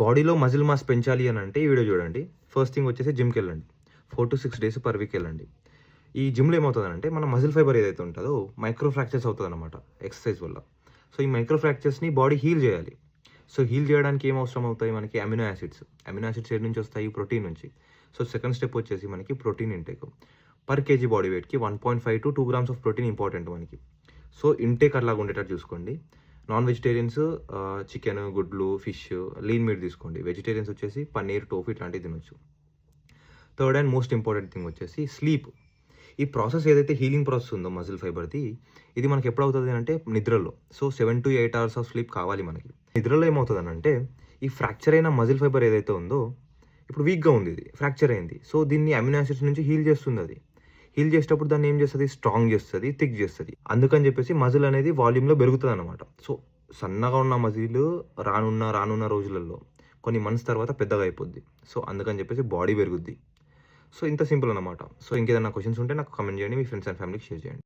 బాడీలో muscle mass పెంచాలి అని అంటే ఈ వీడియో చూడండి. ఫస్ట్ థింగ్ వచ్చేసి జిమ్‌కి వెళ్ళండి. 4-6 డేస్ పర్ వీక్ వెళ్ళండి. ఈ జిమ్‌లో ఏమవుతదనంటే మన మజిల్ ఫైబర్ ఏదైతే ఉంటదో మైక్రో ఫ్రాక్చర్స్ అవుతదనమాట ఎక్సర్సైజ్ వల్ల. సో, ఈ మైక్రో ఫ్రాక్చర్స్‌ని బాడీ హీల్ చేయాలి. సో, హీల్ చేయడానికి ఏం అవసరం అవుతాయి మనకి అమినో యాసిడ్స్. అమినో యాసిడ్స్ ఏడి నుంచి వస్తాయి? ప్రోటీన్ నుంచి. సో, సెకండ్ స్టెప్ వచ్చేసి మనకి protein intake. Per KG body వెయిట్‌కి 1.5-2 గ్రామ్స్ ఆఫ్ ప్రోటీన్ ఇంపార్టెంట్ మనకి. సో, ఇంటేక్ అలాగా ఉండేటట్టు చూసుకోండి. నాన్ వెజిటేరియన్స్ చికెన్, గుడ్లు, ఫిష్, లీన్ మీట్ తీసుకోండి. వెజిటేరియన్స్ వచ్చేసి పన్నీర్, టోఫు ఇట్లాంటివి తినొచ్చు. Third and most important thing వచ్చేసి స్లీప్. ఈ ప్రాసెస్ ఏదైతే హీలింగ్ ప్రాసెస్ ఉందో మజిల్ ఫైబర్‌ది, ఇది మనకి ఎప్పుడవుతది అంటే నిద్రలో. సో, 7-8 అవర్స్ ఆఫ్ స్లీప్ కావాలి మనకి. నిద్రలో ఏమవుతదనంటే ఈ ఫ్రాక్చర్ అయిన మజిల్ ఫైబర్ ఏదైతే ఉందో ఇప్పుడు వీక్‌గా ఉంది ఇది. ఫ్రాక్చర్ అయింది. సో, దీన్ని అమినో యాసిడ్స్ నుంచి హీల్ చేస్తుందది. హీల్ చేసేటప్పుడు దాన్ని ఏం చేస్తది? స్ట్రాంగ్ చేస్తది, థిక్ చేస్తది. అందుకని చెప్పేసి మజిల్ అనేది వాల్యూమ్‌లో పెరుగుతదనమాట. సో, సన్నగా ఉన్న మజిల్ రానున్న రోజులలో కొన్ని మంత్స్ తర్వాత పెద్దగా అయిపోద్ది. సో, అందుకని చెప్పేసి బాడీ పెరుగుద్ది. సో, ఇంత సింపుల్ అనమాట. సో, ఇంకేదైనా క్వెషన్స్ ఉంటే నాకు కామెంట్ చేయండి. మీ ఫ్రెండ్స్ అండ్ ఫ్యామిలీకి షేర్ చేయండి.